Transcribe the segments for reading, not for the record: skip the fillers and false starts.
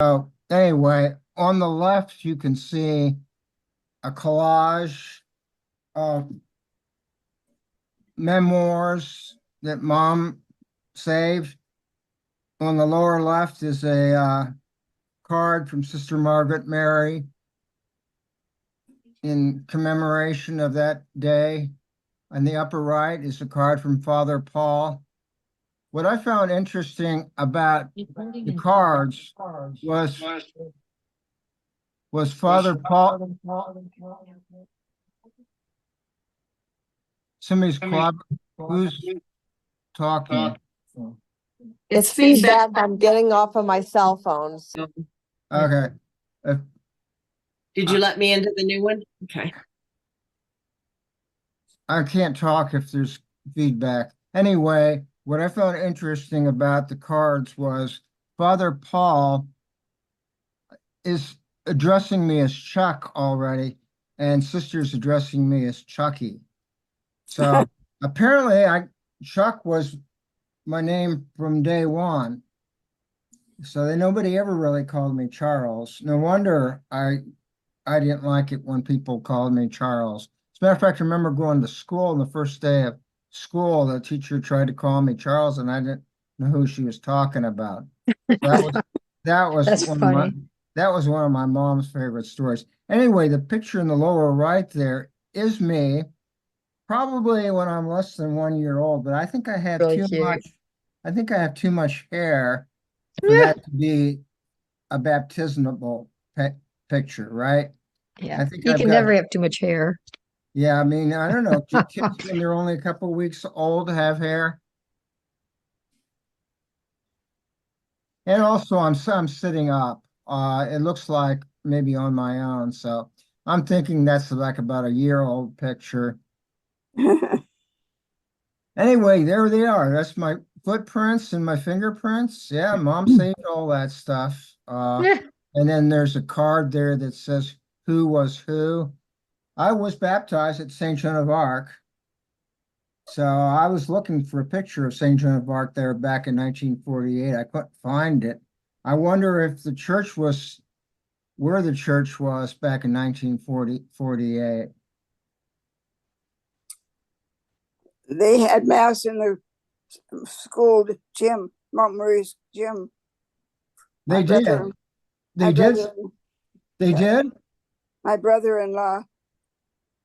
So anyway, on the left, you can see a collage of memoirs that mom saved. On the lower left is a card from Sister Margaret Mary in commemoration of that day. On the upper right is a card from Father Paul. What I found interesting about the cards was Father Paul. Somebody's clock. Who's talking? It's feedback I'm getting off of my cell phones. Okay. If Did you let me into the new one? Okay. I can't talk if there's feedback. Anyway, what I found interesting about the cards was Father Paul is addressing me as Chuck already, and Sister's addressing me as Chucky. So apparently Chuck was my name from day one. So nobody ever really called me Charles. No wonder I didn't like it when people called me Charles. As a matter of fact, I remember going to school on the first day of school, the teacher tried to call me Charles and I didn't know who she was talking about. That was that was That's one of my funny. that was one of my mom's favorite stories. Anyway, the picture in the lower right there is me, probably when I'm less than 1 year old, but I think I have Really too cute. much, I think I have too much hair for that to be a baptismal picture, right? Yeah, I think you I've can got, never have too much hair. yeah, I mean, I don't know. Do kids when they're only a couple weeks old have hair? And also I'm sitting up. It looks like maybe on my own. So I'm thinking that's like about a year old picture. Anyway, there they are. That's my footprints and my fingerprints. Yeah, mom saved all that stuff. Yeah. And then there's a card there that says who was who. I was baptized at St. Joan of Arc. So I was looking for a picture of St. Joan of Arc there back in 1948. I couldn't find it. I wonder if the church was where the church was back in 1948. They had mass in the school gym, Montgomery's gym. They My did. brother, They my did. brother, They yeah, did. my brother-in-law,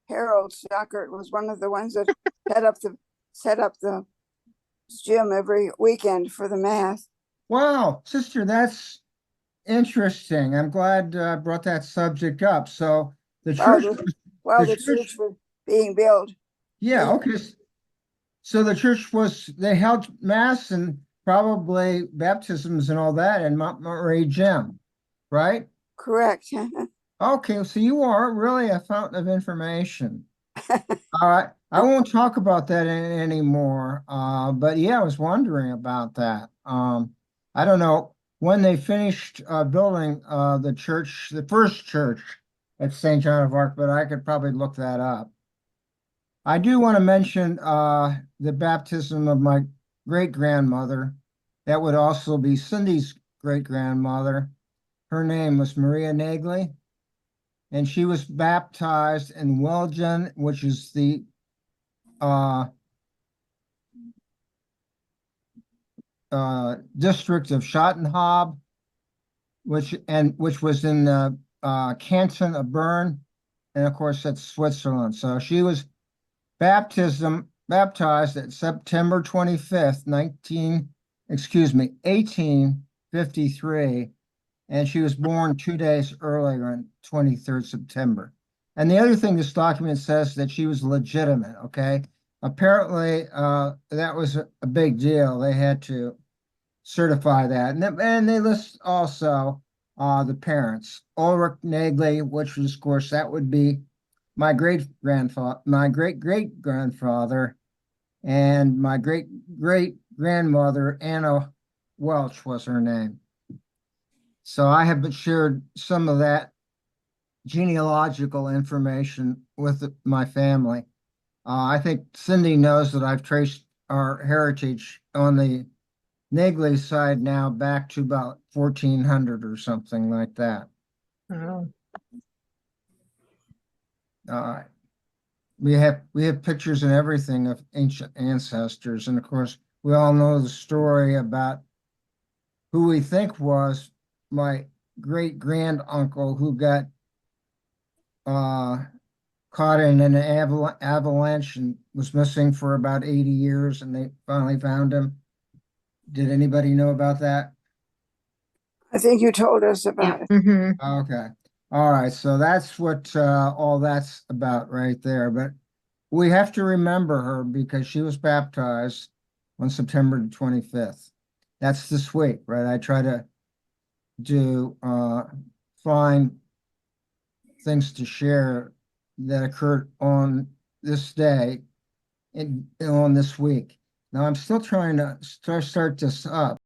Harold Stockert, was one of the ones that set up the gym every weekend for the mass. Wow, sister, that's interesting. I'm glad I brought that subject up. So the While church, while the the church, church was being built. yeah, They, okay. So the church was, they held mass and probably baptisms and all that in Montgomery Gym, right? correct. Okay, so you are really a fountain of information. All right, I won't talk about that anymore. But yeah, I was wondering about that. I don't know when they finished building the church, the first church at St. John of Arc, but I could probably look that up. I do want to mention the baptism of my great grandmother. That would also be Cindy's great grandmother. Her name was Maria Nagley, and she was baptized in Welgen, which is the uh, district of Schottenhaupt, which was in the canton of Bern, and of course that's Switzerland. So she was baptized at September 25th, 1853, and she was born 2 days earlier on 23rd September. And the other thing this document says that she was legitimate, okay? Apparently, that was a big deal. They had to certify that. And they list also the parents. Ulrich Nagley, which was, of course, that would be my great great grandfather, and my great great grandmother, Anna Welch was her name. So I have shared some of that genealogical information with my family. I think Cindy knows that I've traced our heritage on the Nigley side now back to about 1400 or something like that. Oh, Uh, we have pictures and everything of ancient ancestors, and of course, we all know the story about who we think was my great granduncle who got caught in an avalanche and was missing for about 80 years, and they finally found him. Did anybody know about that? I think you told us about it. mhm. Okay. All right. So that's what all that's about right there. But we have to remember her because she was baptized on September the 25th. That's this week, right? I try to do find things to share that occurred on this day and on this week. Now I'm still trying to start this up.